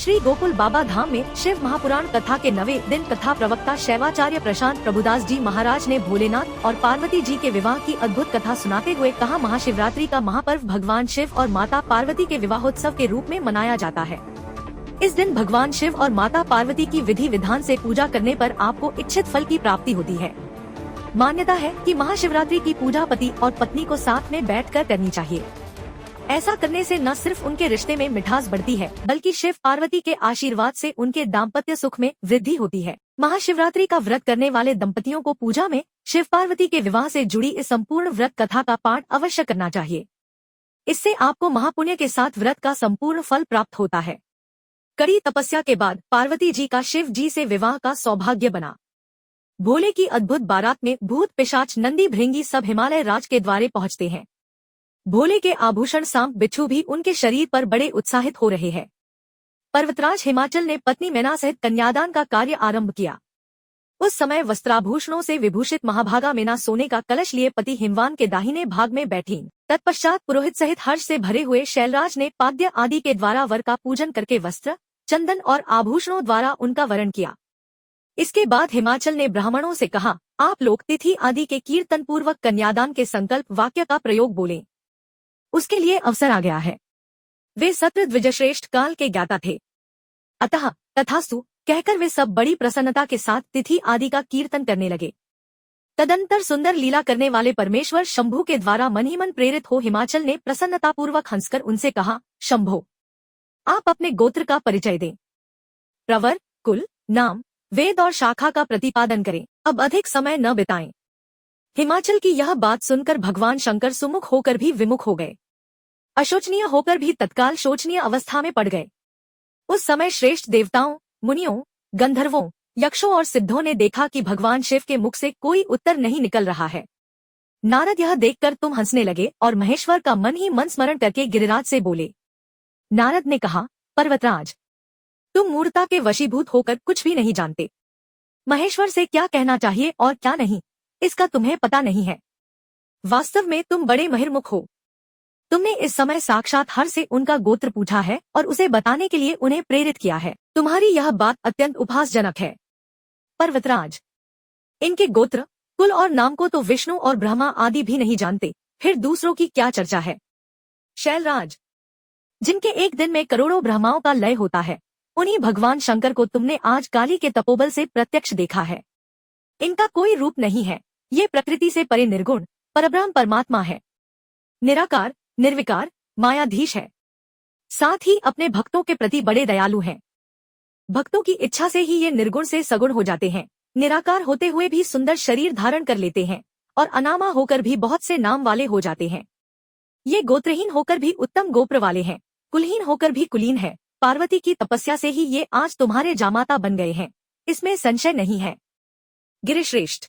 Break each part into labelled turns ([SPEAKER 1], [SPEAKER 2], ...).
[SPEAKER 1] श्री गोकुल बाबा धाम में शिव महापुराण कथा के 9वें दिन कथा प्रवक्ता शैवाचार्य प्रशांत प्रभुदास जी महाराज ने भोलेनाथ और पार्वती जी के विवाह की अद्भुत कथा सुनाते हुए कहा, महाशिवरात्रि का महापर्व भगवान शिव और माता पार्वती के विवाहोत्सव के रूप में मनाया जाता है। इस दिन भगवान शिव और माता पार्वती की विधि विधान से पूजा करने पर आपको इच्छित फल की प्राप्ति होती है। मान्यता है कि महाशिवरात्रि की पूजा पति और पत्नी को साथ में बैठकर करनी चाहिए। ऐसा करने से न सिर्फ उनके रिश्ते में मिठास बढ़ती है, बल्कि शिव पार्वती के आशीर्वाद से उनके दाम्पत्य सुख में वृद्धि होती है। महाशिवरात्रि का व्रत करने वाले दंपतियों को पूजा में शिव पार्वती के विवाह से जुड़ी इस संपूर्ण व्रत कथा का पाठ अवश्य करना चाहिए। इससे आपको महापुण्य के साथ व्रत का संपूर्ण फल प्राप्त होता है। कड़ी तपस्या के बाद पार्वती जी का शिव जी से विवाह का सौभाग्य बना। भोले की अद्भुत बारात में भूत पिशाच नंदी भृंगी सब हिमालय राज के द्वारे पहुंचते हैं। भोले के आभूषण सांप बिच्छू भी उनके शरीर पर बड़े उत्साहित हो रहे हैं। पर्वतराज हिमाचल ने पत्नी मैना सहित कन्यादान का कार्य आरंभ किया। उस समय वस्त्राभूषणों से विभूषित महाभागा मैना सोने का कलश लिए पति हिमवान के दाहिने भाग में बैठी। तत्पश्चात पुरोहित सहित हर्ष से भरे हुए शैलराज ने पाद्य आदि के द्वारा वर का पूजन करके वस्त्र, चंदन और आभूषणों द्वारा उनका वरण किया। इसके बाद हिमाचल ने ब्राह्मणों से कहा, आप लोग तिथि आदि के कीर्तन पूर्वक कन्यादान के संकल्प वाक्य का प्रयोग बोलें। उसके लिए अवसर आ गया है। वे सत्र द्विजश्रेष्ठ काल के ज्ञाता थे, अतः तथास्तु कहकर वे सब बड़ी प्रसन्नता के साथ तिथि आदि का कीर्तन करने लगे। तदंतर सुंदर लीला करने वाले परमेश्वर शंभु के द्वारा मन ही मन प्रेरित हो हिमाचल ने प्रसन्नतापूर्वक हंसकर उनसे कहा, शंभो, आप अपने गोत्र का परिचय दें। प्रवर, कुल, नाम, वेद और शाखा का प्रतिपादन करें। अब अधिक समय न बिताएं। हिमाचल की यह बात सुनकर भगवान शंकर सुमुख होकर भी विमुख हो गए। अशोचनीय होकर भी तत्काल शोचनीय अवस्था में पड़ गए। उस समय श्रेष्ठ देवताओं, मुनियों, गंधर्वों, यक्षों और सिद्धों ने देखा कि भगवान शिव के मुख से कोई उत्तर नहीं निकल रहा है। नारद यह देखकर तुम हंसने लगे और महेश्वर का मन ही मन स्मरण करके गिरिराज से बोले। नारद ने कहा, पर्वतराज, तुम मूर्ता के वशीभूत होकर कुछ भी नहीं जानते। महेश्वर से क्या कहना चाहिए और क्या नहीं, इसका तुम्हें पता नहीं है। वास्तव में तुम बड़े महिर्मुख हो। तुमने इस समय साक्षात हर से उनका गोत्र पूछा है और उसे बताने के लिए उन्हें प्रेरित किया है। तुम्हारी यह बात अत्यंत उपहासजनक है। पर्वतराज, इनके गोत्र, कुल और नाम को तो विष्णु और ब्रह्मा आदि भी नहीं जानते, फिर दूसरों की क्या चर्चा है। शैलराज, जिनके एक दिन में करोड़ों ब्रह्माओं का लय होता है, उन्हीं भगवान शंकर को तुमने आज काली के तपोबल से प्रत्यक्ष देखा है। इनका कोई रूप नहीं है। ये प्रकृति से परे निर्गुण परब्रह्म परमात्मा है। निराकार, निर्विकार, मायाधीश है। साथ ही अपने भक्तों के प्रति बड़े दयालु हैं। भक्तों की इच्छा से ही ये निर्गुण से सगुण हो जाते हैं। निराकार होते हुए भी सुंदर शरीर धारण कर लेते हैं और अनामा होकर भी बहुत से नाम वाले हो जाते हैं। ये गोत्रहीन होकर भी उत्तम गोत्र वाले हैं, कुलहीन होकर भी कुलीन है। पार्वती की तपस्या से ही ये आज तुम्हारे जामाता बन गए हैं, इसमें संशय नहीं है। गिरिश्रेष्ठ,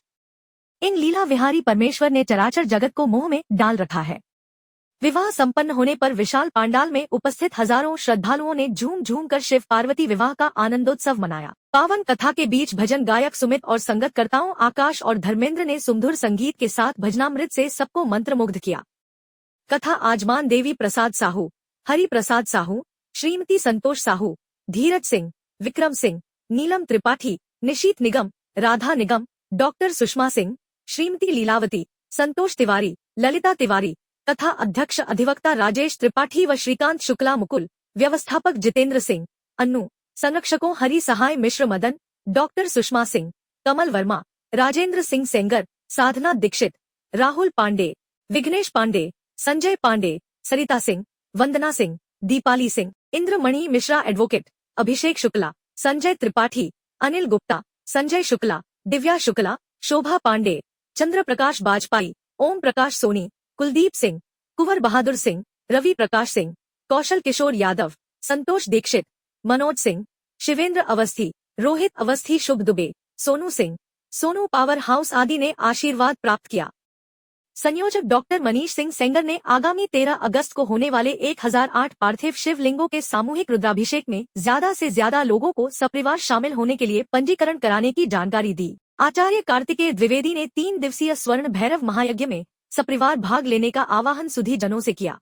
[SPEAKER 1] इन लीला विहारी परमेश्वर ने चराचर जगत को मोह में डाल रखा है। विवाह संपन्न होने पर विशाल पांडाल में उपस्थित हजारों श्रद्धालुओं ने झूम झूम कर शिव पार्वती विवाह का आनंदोत्सव मनाया। पावन कथा के बीच भजन गायक सुमित और संगतकर्ताओं आकाश और धर्मेंद्र ने सुमधुर संगीत के साथ भजनामृत से सबको मंत्रमुग्ध किया। कथा आजमान देवी प्रसाद साहू, हरि प्रसाद साहू, श्रीमती संतोष साहू, धीरज सिंह, विक्रम सिंह, नीलम त्रिपाठी, निशीत निगम, राधा निगम, डॉक्टर सुषमा सिंह, श्रीमती लीलावती, संतोष तिवारी, ललिता तिवारी, कथा अध्यक्ष अधिवक्ता राजेश त्रिपाठी व श्रीकांत शुक्ला मुकुल, व्यवस्थापक जितेंद्र सिंह, अन्नू, संरक्षकों हरि सहाय मिश्र मदन, डॉक्टर सुषमा सिंह, कमल वर्मा, राजेंद्र सिंह सेंगर, साधना दीक्षित, राहुल पांडे, विघ्नेश पांडे, संजय पांडे, सरिता सिंह, वंदना सिंह, दीपाली सिंह, इंद्रमणि मिश्रा एडवोकेट, अभिषेक शुक्ला, संजय त्रिपाठी, अनिल गुप्ता, संजय शुक्ला, दिव्या शुक्ला, शोभा पांडे, चंद्र प्रकाश बाजपाई, ओम प्रकाश सोनी, कुलदीप सिंह, कुंवर बहादुर सिंह, रवि प्रकाश सिंह, कौशल किशोर यादव, संतोष दीक्षित, मनोज सिंह, शिवेंद्र अवस्थी, रोहित अवस्थी, शुभ दुबे, सोनू सिंह, सोनू पावर हाउस आदि ने आशीर्वाद प्राप्त किया। संयोजक डॉक्टर मनीष सिंह सेंगर ने आगामी 13 अगस्त को होने वाले 1008 पार्थिव शिवलिंगों के सामूहिक रुद्राभिषेक में ज्यादा से ज्यादा लोगों को सपरिवार शामिल होने के लिए पंजीकरण कराने की जानकारी दी। आचार्य कार्तिकेय द्विवेदी ने 3 दिवसीय स्वर्ण भैरव महायज्ञ में सपरिवार भाग लेने का आह्वान सुधी जनों से किया।